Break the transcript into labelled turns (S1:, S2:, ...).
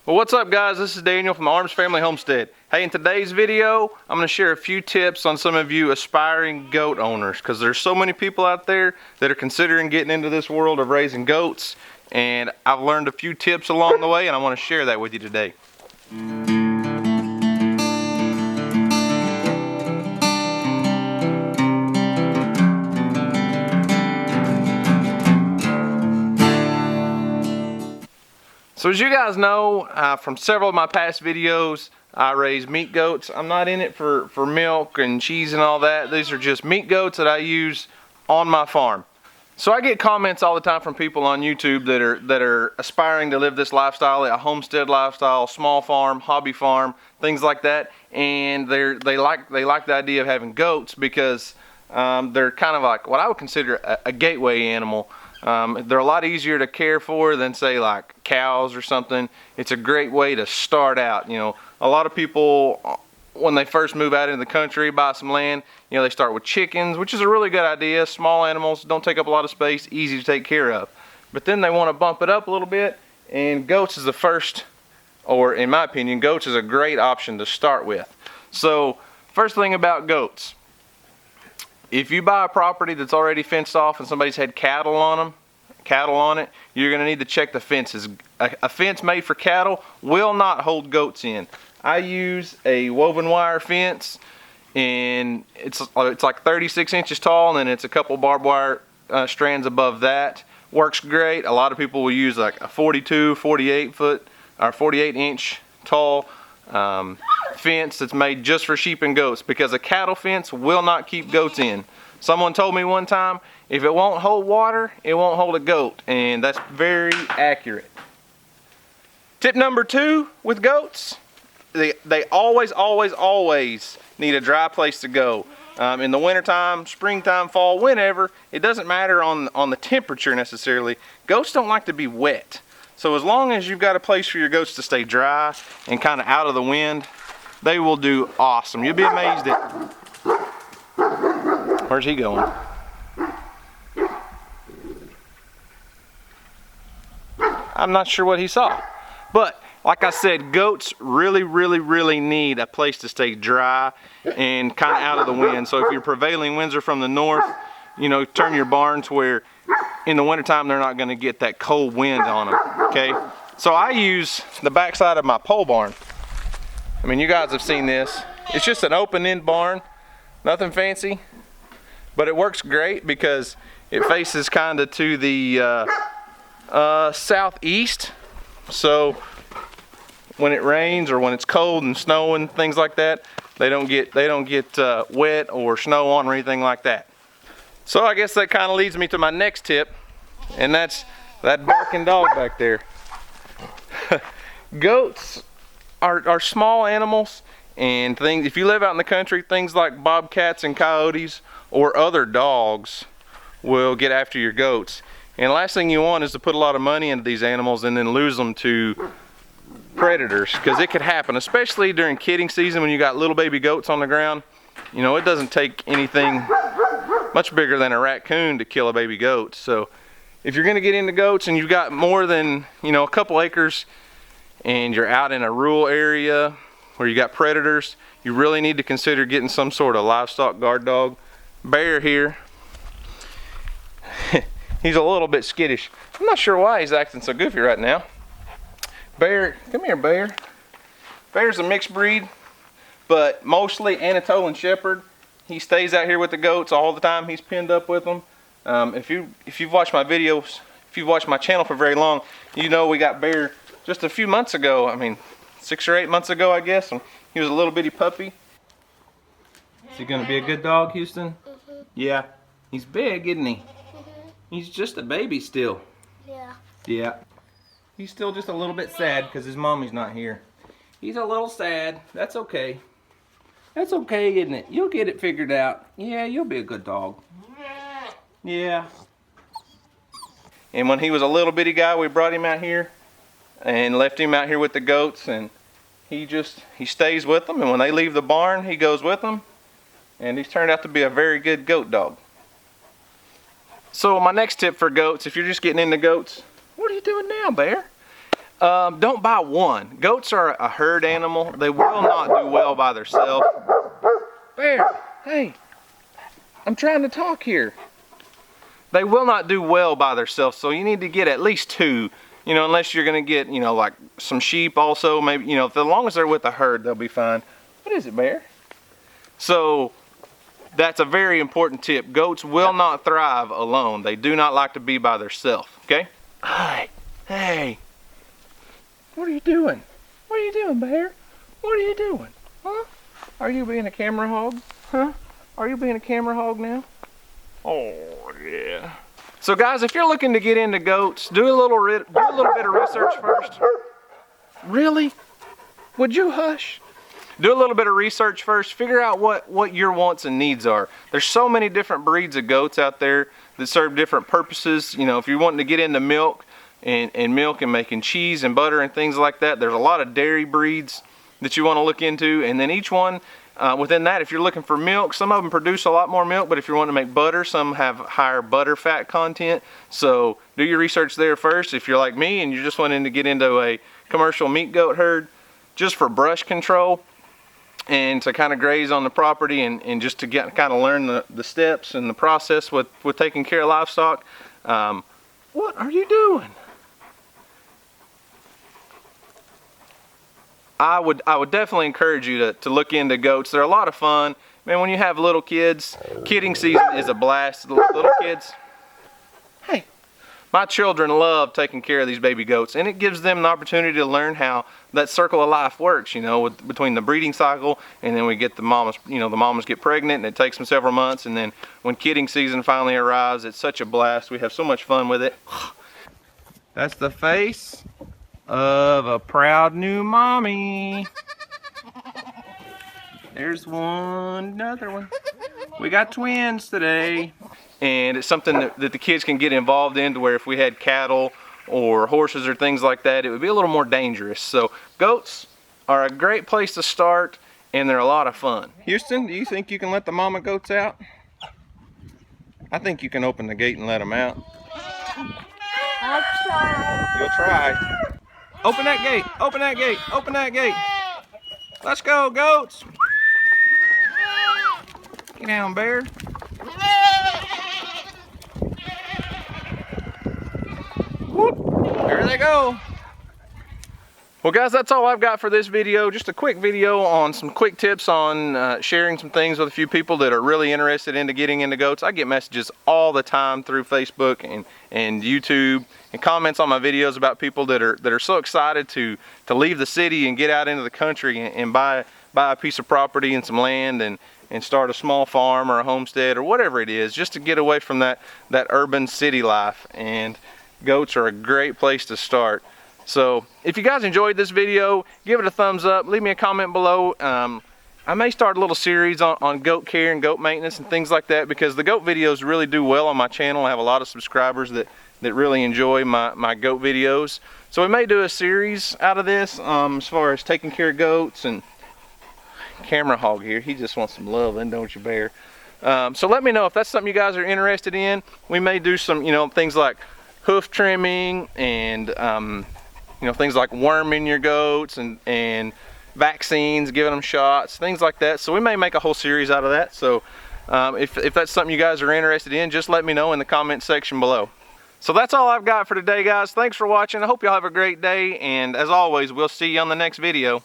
S1: Well, what's up guys, this is Daniel from the Arms Family Homestead. Hey, in today's video, I'm going to share a few tips on some of you aspiring goat owners, because there's so many people out there that are considering getting into this world of raising goats, and I've learned a few tips along the way and I want to share that with you today. So as you guys know from several of my past videos, I raise meat goats. I'm not in it for milk and cheese and all that. These are just meat goats that I use on my farm. So I get comments all the time from people on YouTube that are aspiring to live this lifestyle, a homestead lifestyle, small farm, hobby farm, things like that. And they like the idea of having goats because they're kind of like what I would consider a gateway animal. They're a lot easier to care for than say like cows or something. It's a great way to start out. You know, a lot of people when they first move out into the country, buy some land, you know, they start with chickens, which is a really good idea. Small animals, don't take up a lot of space, easy to take care of. But then they want to bump it up a little bit, and goats is the first, or in my opinion, goats is a great option to start with. So first thing about goats, if you buy a property that's already fenced off and somebody's had cattle on it, you're going to need to check the fences. A fence made for cattle will not hold goats in. I use a woven wire fence, and it's like 36 inches tall, and then it's a couple barbed wire strands above that. Works great. A lot of people will use like a 42, 48 foot or 48 inch tall fence that's made just for sheep and goats, because a cattle fence will not keep goats in. Someone told me one time, if it won't hold water, it won't hold a goat, and that's very accurate. Tip number 2 with goats, they always need a dry place to go. In the wintertime, springtime, fall, whenever, it doesn't matter on the temperature necessarily. Goats don't like to be wet. So as long as you've got a place for your goats to stay dry and kind of out of the wind, they will do awesome. You'll be amazed at... Where's he going? I'm not sure what he saw. But like I said, goats really need a place to stay dry and kind of out of the wind. So if your prevailing winds are from the north, you know, turn your barn to where in the wintertime they're not going to get that cold wind on them, okay? So I use the backside of my pole barn. I mean, you guys have seen this. It's just an open-end barn, nothing fancy, but it works great because it faces kind of to the southeast. So when it rains or when it's cold and snowing, things like that, they don't get wet or snow on or anything like that. So I guess that kind of leads me to my next tip, and that's that barking dog back there. Goats are small animals, and things, if you live out in the country, things like bobcats and coyotes or other dogs will get after your goats. And the last thing you want is to put a lot of money into these animals and then lose them to predators, because it could happen, especially during kidding season when you got little baby goats on the ground. You know, it doesn't take anything much bigger than a raccoon to kill a baby goat. So if you're going to get into goats and you've got more than, you know, a couple acres and you're out in a rural area where you got predators, you really need to consider getting some sort of livestock guard dog. Bear here, he's a little bit skittish. I'm not sure why he's acting so goofy right now. Bear, come here, Bear. Bear's a mixed breed, but mostly Anatolian Shepherd. He stays out here with the goats all the time. He's pinned up with them. If you've watched my videos, if you've watched my channel for very long, you know we got Bear just a few months ago. I mean, 6 or 8 months ago, I guess. And he was a little bitty puppy. Is he gonna be a good dog, Houston? Mm-hmm. Yeah. He's big, isn't he? Mm-hmm. He's just a baby still.
S2: Yeah.
S1: Yeah. He's still just a little bit sad because his mommy's not here. He's a little sad. That's okay. That's okay, isn't it? You'll get it figured out. Yeah, you'll be a good dog. Yeah. And when he was a little bitty guy, we brought him out here and left him out here with the goats, and he stays with them, and when they leave the barn, he goes with them, and he's turned out to be a very good goat dog. So my next tip for goats, if you're just getting into goats, what are you doing now, Bear? Don't buy one. Goats are a herd animal. They will not do well by themselves. Bear, hey, I'm trying to talk here. They will not do well by themselves, so you need to get at least 2. You know, unless you're gonna get, you know, like some sheep also, maybe, you know, as long as they're with a herd, they'll be fine. What is it, Bear? So, that's a very important tip. Goats will not thrive alone. They do not like to be by themselves, okay? Hi, hey. What are you doing? What are you doing, Bear? What are you doing? Huh? Are you being a camera hog? Huh? Are you being a camera hog now? Oh, yeah. So guys, if you're looking to get into goats, do a little bit of research first. Really? Would you hush? Do a little bit of research first. Figure out what your wants and needs are. There's so many different breeds of goats out there that serve different purposes. You know, if you're wanting to get into milk and milk and making cheese and butter and things like that, there's a lot of dairy breeds that you want to look into. And then each one, within that, if you're looking for milk, some of them produce a lot more milk, but if you're wanting to make butter, some have higher butter fat content. So do your research there first. If you're like me and you're just wanting to get into a commercial meat goat herd, just for brush control and to kind of graze on the property and just to get kind of learn the steps and the process with taking care of livestock. What are you doing? I would definitely encourage you to look into goats. They're a lot of fun. Man, when you have little kids, kidding season is a blast. Little kids, hey, my children love taking care of these baby goats, and it gives them an opportunity to learn how that circle of life works, you know, between the breeding cycle and then we get the mamas, you know, the mamas get pregnant and it takes them several months, and then when kidding season finally arrives, it's such a blast. We have so much fun with it. That's the face of a proud new mommy. There's another one. We got twins today, and it's something that the kids can get involved in, to where if we had cattle or horses or things like that, it would be a little more dangerous. So goats are a great place to start, and they're a lot of fun. Houston, do you think you can let the mama goats out? I think you can open the gate and let them out.
S2: I'll try.
S1: You'll try. Open that gate, open that gate, open that gate. Let's go, goats. Get down, Bear. Whoop. There they go. Well guys, that's all I've got for this video. Just a quick video on some quick tips on sharing some things with a few people that are really interested into getting into goats. I get messages all the time through Facebook and YouTube, and comments on my videos about people that are so excited to leave the city and get out into the country and buy a piece of property and some land and start a small farm or a homestead or whatever it is, just to get away from that urban city life. And goats are a great place to start. So if you guys enjoyed this video, give it a thumbs up, leave me a comment below. I may start a little series on goat care and goat maintenance and things like that, because the goat videos really do well on my channel. I have a lot of subscribers that really enjoy my goat videos. So we may do a series out of this as far as taking care of goats. And camera hog here, he just wants some love, and don't you, Bear? So let me know if that's something you guys are interested in. We may do some, you know, things like hoof trimming and you know, things like worming your goats and vaccines, giving them shots, things like that. So we may make a whole series out of that. So if that's something you guys are interested in, just let me know in the comment section below. So that's all I've got for today, guys. Thanks for watching. I hope y'all have a great day, and as always, we'll see you on the next video.